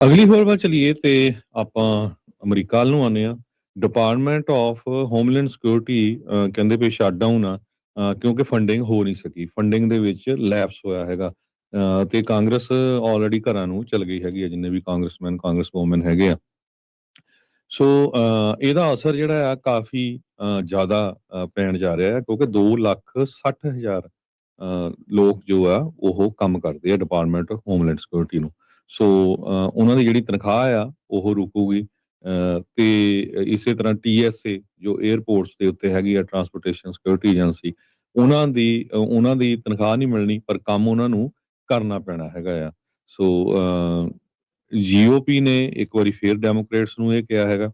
ਅਗਲੀ ਖਬਰ ਵੱਲ ਚਲੀਏ ਤੇ ਆਪਾਂ ਅਮਰੀਕਾ ਵੱਲ ਨੂੰ ਆਉਂਦੇ ਹਾਂ। ਡਿਪਾਰਟਮੈਂਟ ਆਫ ਹੋਮਲੈਂਡ ਸਿਕਿਉਰਿਟੀ ਕਹਿੰਦੇ ਵੀ ਸ਼ਟਡਾਊਨ ਆ, ਕਿਉਂਕਿ ਫੰਡਿੰਗ ਹੋ ਨਹੀਂ ਸਕੀ। ਫੰਡਿੰਗ ਦੇ ਵਿੱਚ ਲੈਪਸ ਹੋਇਆ ਹੈਗਾ, ਤੇ ਕਾਂਗਰਸ ਆਲਰੇਡੀ ਘਰਾਂ ਨੂੰ ਚਲ ਗਈ ਹੈਗੀ ਆ, ਜਿੰਨੇ ਵੀ ਕਾਂਗਰਸਮੈਨ ਕਾਂਗਰਸ ਵੂਮਨ ਹੈਗੇ ਆ। ਸੋ ਇਹਦਾ ਅਸਰ ਜਿਹੜਾ ਆ ਕਾਫੀ ਜ਼ਿਆਦਾ ਪੈਣ ਜਾ ਰਿਹਾ ਹੈ, ਕਿਉਂਕਿ 2,60,000 ਲੋਕ ਜੋ ਆ ਉਹ ਕੰਮ ਕਰਦੇ ਆ ਡਿਪਾਰਟਮੈਂਟ ਹੋਮਲੈਂਡ ਸਿਕਿਉਰਿਟੀ ਨੂੰ। ਸੋ ਉਹਨਾਂ ਦੀ ਜਿਹੜੀ ਤਨਖਾਹ ਆ ਉਹ ਰੁਕੂਗੀ, ਤੇ ਇਸੇ ਤਰ੍ਹਾਂ TSA ਜੋ 에ਅਰਪੋਰਟਸ ਦੇ ਉੱਤੇ ਹੈਗੀ ਆ, ਟਰਾਂਸਪੋਰਟੇਸ਼ਨ ਸਿਕਿਉਰਿਟੀ ਏਜੰਸੀ, ਉਹਨਾਂ ਦੀ ਤਨਖਾਹ ਨਹੀਂ ਮਿਲਣੀ, ਪਰ ਕੰਮ ਉਹਨਾਂ ਨੂੰ ਕਰਨਾ ਪੈਣਾ ਹੈਗਾ ਆ। ਸੋ GOP ਨੇ ਇੱਕ ਵਾਰੀ ਫੇਰ ਡੈਮੋਕ੍ਰੇਟਸ ਨੂੰ ਇਹ ਕਿਹਾ ਹੈਗਾ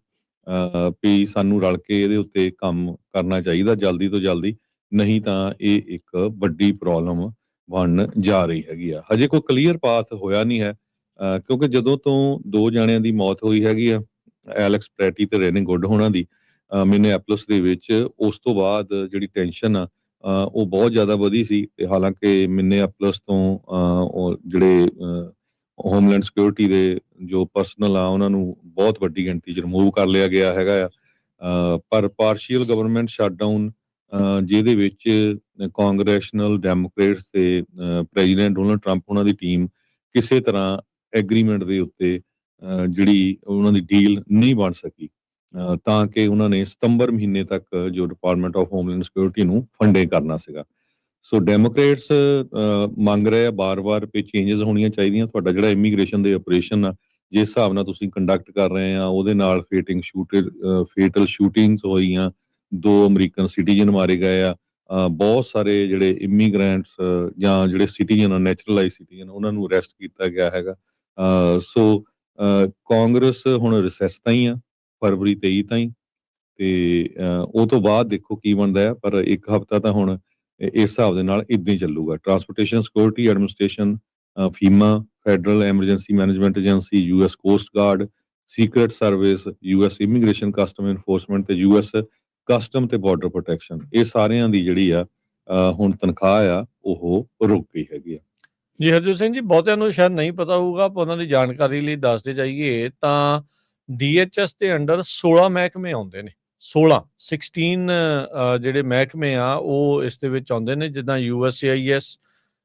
ਵੀ ਸਾਨੂੰ ਰਲ ਕੇ ਇਹਦੇ ਉੱਤੇ ਕੰਮ ਕਰਨਾ ਚਾਹੀਦਾ ਜਲਦੀ ਤੋਂ ਜਲਦੀ, ਨਹੀਂ ਤਾਂ ਇਹ ਇੱਕ ਵੱਡੀ ਪ੍ਰੋਬਲਮ ਬਣਨ ਜਾ ਰਹੀ ਹੈਗੀ ਆ। ਹਜੇ ਕੋਈ ਕਲੀਅਰ ਪਾਥ ਹੋਇਆ ਨਹੀਂ ਹੈ, ਕਿਉਂਕਿ ਜਦੋਂ ਤੋਂ ਦੋ ਜਣਿਆਂ ਦੀ ਮੌਤ ਹੋਈ ਹੈਗੀ ਆ, ਐਲੈਕਸ ਪ੍ਰੈਟੀ ਤੇ ਰੇਨਿੰਗ ਗੁੱਡ ਹੋਣਾ ਦੀ, ਮਿਨੇਐਪਲਸ ਦੇ ਵਿੱਚ, ਉਸ ਤੋਂ ਬਾਅਦ ਜਿਹੜੀ ਟੈਨਸ਼ਨ ਆ ਉਹ ਬਹੁਤ ਜ਼ਿਆਦਾ ਵਧੀ ਸੀ। ਤੇ ਹਾਲਾਂਕਿ ਮਿਨੇਐਪਲਸ ਤੋਂ ਉਹ ਜਿਹੜੇ ਹੋਮਲੈਂਡ ਸਿਕਿਉਰਿਟੀ ਦੇ ਜੋ ਪਰਸਨਲ ਆ ਉਹਨਾਂ ਨੂੰ ਬਹੁਤ ਵੱਡੀ ਗਿਣਤੀ 'ਚ ਰਿਮੂਵ ਕਰ ਲਿਆ ਗਿਆ ਹੈਗਾ ਆ। ਪਰ ਪਾਰਸ਼ੀਅਲ ਗਵਰਨਮੈਂਟ ਸ਼ਟਡਾਊਨ, ਜਿਹਦੇ ਵਿੱਚ ਕਾਂਗਰੈਸ਼ਨਲ ਡੈਮੋਕ੍ਰੇਟਸ ਤੇ ਪ੍ਰੈਜ਼ੀਡੈਂਟ ਡੋਨਲਡ ਟਰੰਪ ਉਹਨਾਂ ਦੀ ਟੀਮ ਕਿਸੇ ਤਰ੍ਹਾਂ ਐਗਰੀਮੈਂਟ ਦੇ ਉੱਤੇ ਜਿਹੜੀ ਉਹਨਾਂ ਦੀ ਡੀਲ ਨਹੀਂ ਬਣ ਸਕੀ, ਤਾਂ ਕਿ ਉਹਨਾਂ ਨੇ ਸਤੰਬਰ ਮਹੀਨੇ ਤੱਕ ਜੋ ਡਿਪਾਰਟਮੈਂਟ ਆਫ ਹੋਮਲੈਂਡ ਸਿਕਿਉਰਿਟੀ ਨੂੰ ਫੰਡਿੰਗ ਕਰਨਾ ਸੀਗਾ। ਸੋ ਡੈਮੋਕ੍ਰੇਟਸ ਮੰਗ ਰਹੇ ਆ ਬਾਰ-ਬਾਰ ਵੀ ਚੇਂਜਸ ਹੋਣੀਆਂ ਚਾਹੀਦੀਆਂ। ਤੁਹਾਡਾ ਜਿਹੜਾ ਇਮੀਗ੍ਰੇਸ਼ਨ ਦੇ ਆਪਰੇਸ਼ਨ ਆ, ਜਿਸ ਹਿਸਾਬ ਨਾਲ ਤੁਸੀਂ ਕੰਡਕਟ ਕਰ ਰਹੇ ਆ, ਉਹਦੇ ਨਾਲ ਫੇਟਲ ਸ਼ੂਟਿੰਗਸ ਹੋਈਆਂ, 2 ਅਮਰੀਕਨ ਸਿਟੀਜ਼ਨ ਮਾਰੇ ਗਏ ਆ, ਬਹੁਤ ਸਾਰੇ ਜਿਹੜੇ ਇਮੀਗ੍ਰੈਂਟਸ ਜਾਂ ਜਿਹੜੇ ਸਿਟੀਜ਼ਨ ਆ, ਨੈਚੁਰਲਾਈਜ਼ ਸਿਟੀਜ਼ਨ, ਉਹਨਾਂ ਨੂੰ ਅਰੈਸਟ ਕੀਤਾ ਗਿਆ ਹੈਗਾ। ਸੋ ਕਾਂਗਰਸ ਹੁਣ ਰਿਸੈਸ ਤਾਈਂ ਆ, ਫਰਵਰੀ 23 ਤਾਈਂ, ਤੇ ਉਹ ਤੋਂ ਬਾਅਦ ਦੇਖੋ ਕੀ ਬਣਦਾ ਆ। ਪਰ ਇੱਕ ਹਫ਼ਤਾ ਤਾਂ ਹੁਣ ਇਸ ਹਿਸਾਬ ਦੇ ਨਾਲ ਇਦਾਂ ਹੀ ਚੱਲੂਗਾ। Transportation Security Administration, FEMA, Federal Emergency Management Agency, US Coast Guard, Secret Service, US Immigration Custom Enforcement ਤੇ US ਕਸਟਮ ਤੇ ਬਾਰਡਰ ਪ੍ਰੋਟੈਕਸ਼ਨ, ਇਹ ਸਾਰਿਆਂ ਦੀ ਜਿਹੜੀ ਆ ਹੁਣ ਤਨਖਾਹ ਆ ਉਹ ਰੁਕ ਗਈ ਹੈਗੀ ਆ। ਜੀ ਹਰਜੋਤ ਸਿੰਘ ਜੀ, ਬਹੁਤਿਆਂ ਨੂੰ ਸ਼ਾਇਦ ਨਹੀਂ ਪਤਾ ਹੋਊਗਾ, ਆਪਾਂ ਉਹਨਾਂ ਦੀ ਜਾਣਕਾਰੀ ਲਈ ਦੱਸਦੇ ਜਾਈਏ ਤਾਂ DHS ਦੇ ਅੰਡਰ 16 ਮਹਿਕਮੇ ਆਉਂਦੇ ਨੇ। 16 ਜਿਹੜੇ ਮਹਿਕਮੇ ਆ ਉਹ ਇਸ ਦੇ ਵਿੱਚ ਆਉਂਦੇ ਨੇ, ਜਿੱਦਾਂ USCIS,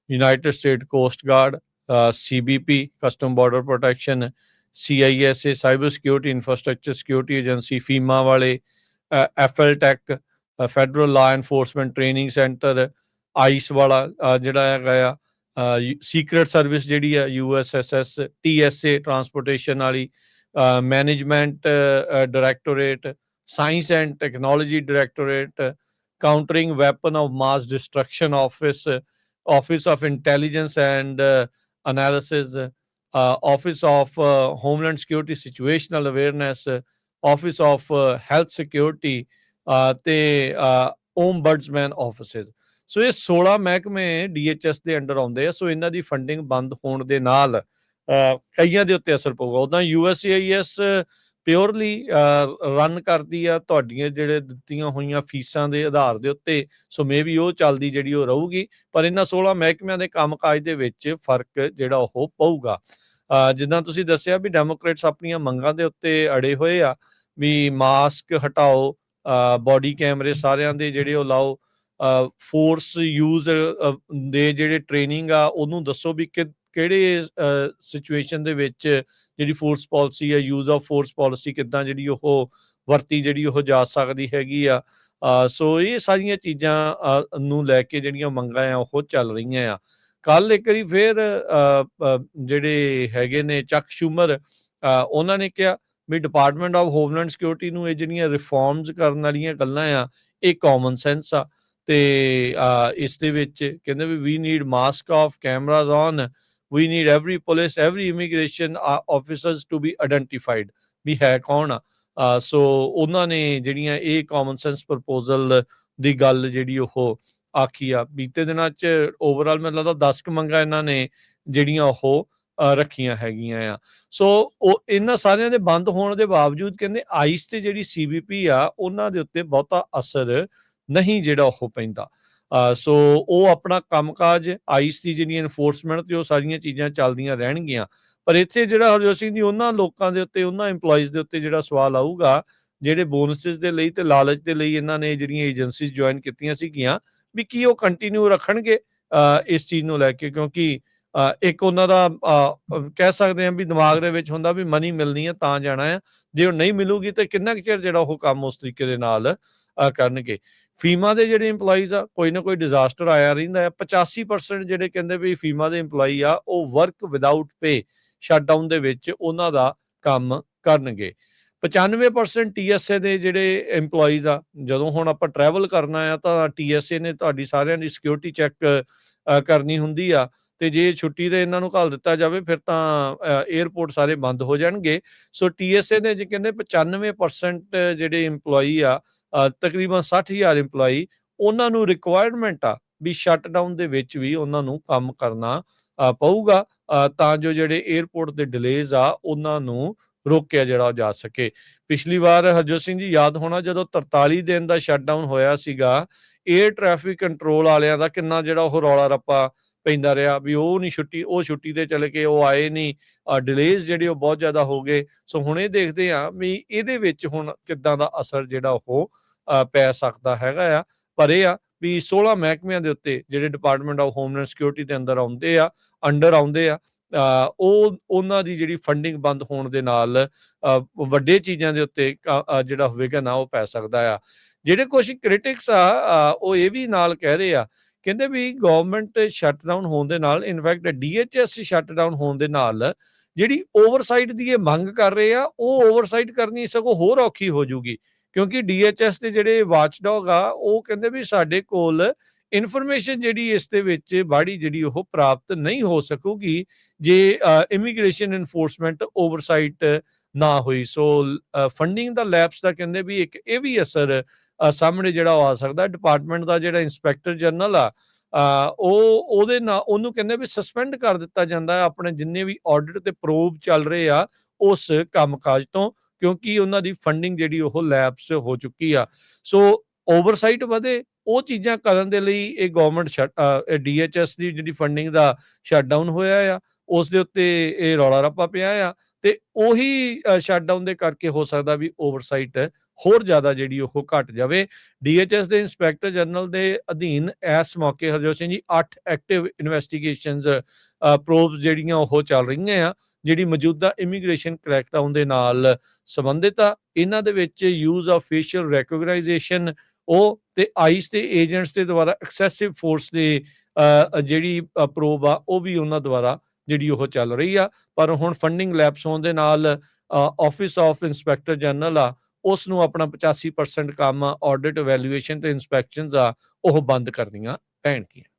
United State Coast Guard, CBP Custom Border Protection, CISA Cyber Security Infrastructure Security Agency, FEMA ਵਾਲੇ, FLTEC Federal Law Enforcement Training Center, ICE ਵਾਲਾ ਜਿਹੜਾ ਹੈਗਾ ਆ, ਸੀਕ੍ਰੇਟ ਸਰਵਿਸ ਜਿਹੜੀ ਆ USSS, TSA ਟਰਾਂਸਪੋਰਟੇਸ਼ਨ ਵਾਲੀ, Management Directorate, Science and Technology Directorate, Countering Weapon of Mass Destruction Office, Office of Intelligence and Analysis, Office of Homeland Security Situational Awareness, Office of Health Security ਤੇ Ombudsman offices. ਸੋ ਇਹ 16 ਮਹਿਕਮੇ DHS ਦੇ under ਆਉਂਦੇ ਆ। ਸੋ ਇਹਨਾਂ ਦੀ funding ਬੰਦ ਹੋਣ ਦੇ ਨਾਲ ਕਈਆਂ ਦੇ ਉੱਤੇ ਅਸਰ ਪਊਗਾ। ਉੱਦਾਂ USCIS ਪਿਓਰਲੀ ਰਨ ਕਰਦੀ ਆ ਤੁਹਾਡੀਆਂ ਜਿਹੜੇ ਦਿੱਤੀਆਂ ਹੋਈਆਂ ਫੀਸਾਂ ਦੇ ਆਧਾਰ ਦੇ ਉੱਤੇ, ਸੋ ਮੇ ਵੀ ਉਹ ਚੱਲਦੀ ਜਿਹੜੀ ਉਹ ਰਹੂਗੀ, ਪਰ ਇਹਨਾਂ 16 ਮਹਿਕਮਿਆਂ ਦੇ ਕੰਮਕਾਜ ਦੇ ਵਿੱਚ ਫਰਕ ਜਿਹੜਾ ਉਹ ਪਊਗਾ। ਜਿੱਦਾਂ ਤੁਸੀਂ ਦੱਸਿਆ ਵੀ ਡੈਮੋਕ੍ਰੇਟਸ ਆਪਣੀਆਂ ਮੰਗਾਂ ਦੇ ਉੱਤੇ ਅੜੇ ਹੋਏ ਆ ਵੀ ਮਾਸਕ ਹਟਾਓ, ਬੋਡੀ ਕੈਮਰੇ ਸਾਰਿਆਂ ਦੇ ਜਿਹੜੇ ਉਹ ਲਾਓ, ਫੋਰਸ ਯੂਜ਼ ਦੇ ਜਿਹੜੇ ਟ੍ਰੇਨਿੰਗ ਆ ਉਹਨੂੰ ਦੱਸੋ ਵੀ ਕਿਹੜੇ ਸਿਚੁਏਸ਼ਨ ਦੇ ਵਿੱਚ ਜਿਹੜੀ ਫੋਰਸ ਪਾਲਿਸੀ ਆ, ਯੂਜ਼ ਆਫ ਫੋਰਸ ਪਾਲਿਸੀ ਕਿੱਦਾਂ ਜਿਹੜੀ ਉਹ ਵਰਤੀ ਜਿਹੜੀ ਉਹ ਜਾ ਸਕਦੀ ਹੈਗੀ ਆ। ਸੋ ਇਹ ਸਾਰੀਆਂ ਚੀਜ਼ਾਂ ਨੂੰ ਲੈ ਕੇ ਜਿਹੜੀਆਂ ਮੰਗਾਂ ਆ ਉਹ ਚੱਲ ਰਹੀਆਂ ਆ। ਕੱਲ ਇੱਕ ਵਾਰੀ ਫਿਰ ਜਿਹੜੇ ਹੈਗੇ ਨੇ ਚੱਕ ਸ਼ੂਮਰ, ਉਹਨਾਂ ਨੇ ਕਿਹਾ ਵੀ ਡਿਪਾਰਟਮੈਂਟ ਆਫ ਹੋਮਲੈਂਡ ਸਿਕਿਉਰਿਟੀ ਨੂੰ ਇਹ ਜਿਹੜੀਆਂ ਰਿਫਾਰਮਸ ਕਰਨ ਵਾਲੀਆਂ ਗੱਲਾਂ ਆ ਇਹ ਕਾਮਨ ਸੈਂਸ ਆ, ਤੇ ਇਸ ਦੇ ਵਿੱਚ ਕਹਿੰਦੇ we need mask off, cameras on, we need every police, every immigration officers to be identified ਵੀ ਹੈ ਕੌਣ ਆ। ਸੋ ਉਹਨਾਂ ਨੇ ਜਿਹੜੀਆਂ ਇਹ ਕਾਮਨ ਸੈਂਸ ਪ੍ਰਪੋਜ਼ਲ ਦੀ ਗੱਲ ਜਿਹੜੀ ਉਹ ਆਖੀ ਆ। ਬੀਤੇ ਦਿਨਾਂ 'ਚ ਓਵਰਆਲ ਮੈਨੂੰ ਲੱਗਦਾ 10 ਕੁ ਮੰਗਾਂ ਇਹਨਾਂ ਨੇ ਜਿਹੜੀਆਂ ਉਹ ਰੱਖੀਆਂ ਹੈਗੀਆਂ ਆ। ਸੋ ਉਹ ਇਹਨਾਂ ਸਾਰਿਆਂ ਦੇ ਬੰਦ ਹੋਣ ਦੇ ਬਾਵਜੂਦ ਕਹਿੰਦੇ ਆਈਸ ਤੇ ਜਿਹੜੀ CBP ਆ ਉਹਨਾਂ ਦੇ ਉੱਤੇ ਬਹੁਤਾ ਅਸਰ ਨਹੀਂ ਜਿਹੜਾ ਉਹ ਪੈਂਦਾ। ਸੋ ਉਹ ਆਪਣਾ ਕੰਮਕਾਜ, ਆਈਸ ਦੀ ਜਿਹੜੀ ਇਨਫੋਰਸਮੈਂਟ ਤੇ ਉਹ ਸਾਰੀਆਂ ਚੀਜ਼ਾਂ ਚੱਲਦੀਆਂ ਰਹਿਣਗੀਆਂ, ਪਰ ਇੱਥੇ ਜਿਹੜਾ ਹਰਜੋਤ ਸਿੰਘ ਜੀ ਉਹਨਾਂ ਲੋਕਾਂ ਦੇ ਉੱਤੇ, ਉਹਨਾਂ EMPLOYEES ਦੇ ਉੱਤੇ ਜਿਹੜਾ ਸਵਾਲ ਆਊਗਾ, ਜਿਹੜੇ ਬੋਨਸਿਸ ਦੇ ਲਈ ਤੇ ਲਾਲਚ ਦੇ ਲਈ ਇਹਨਾਂ ਨੇ ਜਿਹੜੀਆਂ ਏਜੰਸੀਜ਼ ਜੁਆਇਨ ਕੀਤੀਆਂ ਸੀਗੀਆਂ, ਵੀ ਕੀ ਉਹ ਕੰਟੀਨਿਊ ਰੱਖਣਗੇ ਇਸ ਚੀਜ਼ ਨੂੰ ਲੈ ਕੇ? ਕਿਉਂਕਿ ਇੱਕ ਉਹਨਾਂ ਦਾ ਕਹਿ ਸਕਦੇ ਹਾਂ ਵੀ ਦਿਮਾਗ ਦੇ ਵਿੱਚ ਹੁੰਦਾ ਵੀ ਮਨੀ ਮਿਲਣੀ ਹੈ ਤਾਂ ਜਾਣਾ ਆ, ਜੇ ਉਹ ਨਹੀਂ ਮਿਲੂਗੀ ਤਾਂ ਕਿੰਨਾ ਕੁ ਚਿਰ ਜਿਹੜਾ ਉਹ ਕੰਮ ਉਸ ਤਰੀਕੇ ਦੇ ਨਾਲ ਕਰਨਗੇ। ਫੀਮਾ ਦੇ ਜਿਹੜੇ EMPLOYEES ਆ, ਕੋਈ ਨਾ ਕੋਈ ਡਿਜ਼ਾਸਟਰ ਆਇਆ ਰਹਿੰਦਾ ਆ। 85% ਜਿਹੜੇ ਕਹਿੰਦੇ ਵੀ ਫੀਮਾ ਦੇ EMPLOYEE ਆ ਉਹ ਵਰਕ ਵਿਦਆਊਟ ਪੇ ਸ਼ਟਡਾਊਨ ਦੇ ਵਿੱਚ ਉਹਨਾਂ ਦਾ ਕੰਮ ਕਰਨਗੇ। 95% TSA ਦੇ ਜਿਹੜੇ EMPLOYEES ਆ, ਜਦੋਂ ਹੁਣ ਆਪਾਂ ਟਰੈਵਲ ਕਰਨਾ ਆ ਤਾਂ TSA ਨੇ ਤੁਹਾਡੀ ਸਾਰਿਆਂ ਦੀ ਸਿਕਿਉਰਿਟੀ ਚੈੱਕ ਕਰਨੀ ਹੁੰਦੀ ਆ, ਤੇ ਜੇ ਛੁੱਟੀ ਤੇ ਇਹਨਾਂ ਨੂੰ ਘੱਲ ਦਿੱਤਾ ਜਾਵੇ ਫਿਰ ਤਾਂ 에ਅਰਪੋਰਟ ਸਾਰੇ ਬੰਦ ਹੋ ਜਾਣਗੇ। ਸੋ TSA ਦੇ ਜੇ ਕਹਿੰਦੇ 95% ਜਿਹੜੇ EMPLOYEE ਆ, ਤਕਰੀਬਨ 60,000 EMPLOYEE, ਉਹਨਾਂ ਨੂੰ ਰਿਕੁਆਇਰਮੈਂਟ ਆ ਵੀ ਸ਼ਟਡਾਊਨ ਦੇ ਵਿੱਚ ਵੀ ਉਹਨਾਂ ਨੂੰ ਕੰਮ ਕਰਨਾ ਪਊਗਾ, ਤਾਂ ਜੋ ਜਿਹੜੇ 에ਅਰਪੋਰਟ ਦੇ ਡਿਲੇਜ਼ ਆ ਉਹਨਾਂ ਨੂੰ ਰੋਕਿਆ ਜਿਹੜਾ ਜਾ ਸਕੇ। ਪਿਛਲੀ ਵਾਰ ਹਰਜੋਤ ਸਿੰਘ ਜੀ ਯਾਦ ਹੋਣਾ, ਜਦੋਂ 43 ਦਿਨ ਦਾ ਸ਼ਟਡਾਊਨ ਹੋਇਆ ਸੀਗਾ, 에ਅਰ ਟ੍ਰੈਫਿਕ ਕੰਟਰੋਲ ਵਾਲਿਆਂ ਦਾ ਕਿੰਨਾ ਜਿਹੜਾ ਉਹ ਰੌਲਾ ਰੱਪਾ ਪੈਂਦਾ ਰਿਹਾ ਵੀ ਉਹ ਨਹੀਂ ਛੁੱਟੀ, ਉਹ ਛੁੱਟੀ ਤੇ ਚਲੇ ਗਏ, ਉਹ ਆਏ ਨਹੀਂ, ਡਿਲੇਜ਼ ਜਿਹੜੇ ਉਹ ਬਹੁਤ ਜ਼ਿਆਦਾ ਹੋ ਗਏ। ਸੋ ਹੁਣ ਇਹ ਦੇਖਦੇ ਆ ਵੀ ਇਹਦੇ ਵਿੱਚ ਹੁਣ ਕਿੱਦਾਂ ਦਾ ਅਸਰ ਜਿਹੜਾ ਉਹ ਪੈ ਸਕਦਾ ਹੈਗਾ ਆ। ਪਰ ਇਹ ਆ ਵੀ 16 ਮਹਿਕਮਿਆਂ ਦੇ ਉੱਤੇ ਜਿਹੜੇ ਡਿਪਾਰਟਮੈਂਟ ਆਫ ਹੋਮਲੈਂਡ ਸਿਕਿਉਰਿਟੀ ਦੇ ਅੰਦਰ ਆਉਂਦੇ ਆ, ਅੰਡਰ ਆਉਂਦੇ ਆ, ਉਹ ਉਹਨਾਂ ਦੀ ਜਿਹੜੀ ਫੰਡਿੰਗ ਬੰਦ ਹੋਣ ਦੇ ਨਾਲ ਵੱਡੇ ਚੀਜ਼ਾਂ ਦੇ ਉੱਤੇ ਜਿਹੜਾ ਵਿਘਨ ਆ ਉਹ ਪੈ ਸਕਦਾ ਆ। ਜਿਹੜੇ ਕੁਝ ਕ੍ਰਿਟਿਕਸ ਆ ਉਹ ਇਹ ਵੀ ਨਾਲ ਕਹਿ ਰਹੇ ਆ, ਕਹਿੰਦੇ ਵੀ ਗਵਰਨਮੈਂਟ ਸ਼ਟਡਾਊਨ ਹੋਣ ਦੇ ਨਾਲ, ਇਨਫੈਕਟ DHS ਸ਼ਟਡਾਊਨ ਹੋਣ ਦੇ ਨਾਲ ਜਿਹੜੀ ਓਵਰਸਾਈਟ ਦੀ ਇਹ ਮੰਗ ਕਰ ਰਹੇ ਆ, ਉਹ ਓਵਰਸਾਈਟ ਕਰਨੀ ਸਗੋਂ ਹੋਰ ਔਖੀ ਹੋ ਜੂਗੀ, ਕਿਉਂਕਿ DHS ਦੇ ਜਿਹੜੇ ਵਾਚਡੌਗ ਆ ਉਹ ਕਹਿੰਦੇ ਵੀ ਸਾਡੇ ਕੋਲ ਇਨਫੋਰਮੇਸ਼ਨ ਜਿਹੜੀ ਇਸ ਦੇ ਵਿੱਚ ਬਾੜੀ ਜਿਹੜੀ ਉਹ ਪ੍ਰਾਪਤ ਨਹੀਂ ਹੋ ਸਕੂਗੀ ਜੇ ਇਮੀਗ੍ਰੇਸ਼ਨ ਇਨਫੋਰਸਮੈਂਟ ਓਵਰਸਾਈਟ ਨਾ ਹੋਈ। ਸੋ ਫੰਡਿੰਗ ਦਾ ਲੈਪਸ ਦਾ ਕਹਿੰਦੇ ਵੀ ਇੱਕ ਇਹ ਵੀ ਅਸਰ ਸਾਹਮਣੇ ਜਿਹੜਾ ਆ ਸਕਦਾ। ਡਿਪਾਰਟਮੈਂਟ ਦਾ ਜਿਹੜਾ ਇੰਸਪੈਕਟਰ ਜਨਰਲ ਆ, ਉਹਦੇ ਨਾਲ ਉਹਨੂੰ ਕਹਿੰਦੇ ਵੀ ਸਸਪੈਂਡ ਕਰ ਦਿੱਤਾ ਜਾਂਦਾ ਹੈ ਆਪਣੇ ਜਿੰਨੇ ਵੀ ਆਡਿਟ ਤੇ ਪ੍ਰੋਬ ਚੱਲ ਰਹੇ ਆ ਉਸ ਕੰਮਕਾਜ ਤੋਂ, ਕਿਉਂਕਿ ਉਹਨਾਂ ਦੀ ਫੰਡਿੰਗ ਜਿਹੜੀ ਉਹ ਲੈਪਸ ਹੋ ਚੁੱਕੀ ਆ। ਸੋ ਓਵਰਸਾਈਟ ਵਧੇ, ਉਹ ਚੀਜ਼ਾਂ ਕਰਨ ਦੇ ਲਈ ਇਹ ਗਵਰਨਮੈਂਟ DHS ਦੀ ਜਿਹੜੀ ਫੰਡਿੰਗ ਦਾ ਸ਼ਟਡਾਊਨ ਹੋਇਆ ਆ, ਉਸ ਦੇ ਉੱਤੇ ਇਹ ਰੌਲਾ ਰੱਪਾ ਪਿਆ ਆ, ਤੇ ਉਹੀ ਸ਼ਟਡਾਊਨ ਦੇ ਕਰਕੇ ਹੋ ਸਕਦਾ ਵੀ ਓਵਰਸਾਈਟ ਹੋਰ ਜ਼ਿਆਦਾ ਜਿਹੜੀ ਉਹ ਘਟ ਜਾਵੇ। DHS ਦੇ ਇੰਸਪੈਕਟਰ ਜਨਰਲ ਦੇ ਅਧੀਨ ਇਸ ਮੌਕੇ ਹਰਜੋਤ ਸਿੰਘ ਜੀ 8 ਐਕਟਿਵ ਇਨਵੈਸਟੀਗੇਸ਼ਨਸ ਪ੍ਰੋਬਸ ਜਿਹੜੀਆਂ ਉਹ ਚੱਲ ਰਹੀਆਂ ਆ, ਜਿਹੜੀ ਮੌਜੂਦਾ ਇਮੀਗ੍ਰੇਸ਼ਨ ਕਰੈਕਡਾਊਨ ਦੇ ਨਾਲ ਸੰਬੰਧਿਤ ਆ। ਇਹਨਾਂ ਦੇ ਵਿੱਚ ਯੂਜ਼ ਆਫ ਫੇਸ਼ੀਅਲ ਰੈਕੋਗਨਾਈਜੇਸ਼ਨ ਉਹ ਤੇ ਆਈਸ ਤੇ ਏਜੰਟਸ ਦੇ ਦੁਆਰਾ ਐਕਸੈਸਿਵ ਫੋਰਸ ਦੇ ਜਿਹੜੀ ਪ੍ਰੋਬ ਆ ਉਹ ਵੀ ਉਹਨਾਂ ਦੁਆਰਾ ਜਿਹੜੀ ਉਹ ਚੱਲ ਰਹੀ ਆ। ਪਰ ਹੁਣ ਫੰਡਿੰਗ ਲੈਪਸ ਹੋਣ ਦੇ ਨਾਲ ਆਫਿਸ ਆਫ ਇੰਸਪੈਕਟਰ ਜਨਰਲ ਆ ਉਸ ਨੂੰ ਆਪਣਾ 85% ਕੰਮ ਆਡਿਟ, ਵੈਲੂਏਸ਼ਨ ਤੇ ਇਨਸਪੈਕਸ਼ਨਸ ਆ ਉਹ ਬੰਦ ਕਰਨੀਆਂ ਪੈਣਗੀਆਂ।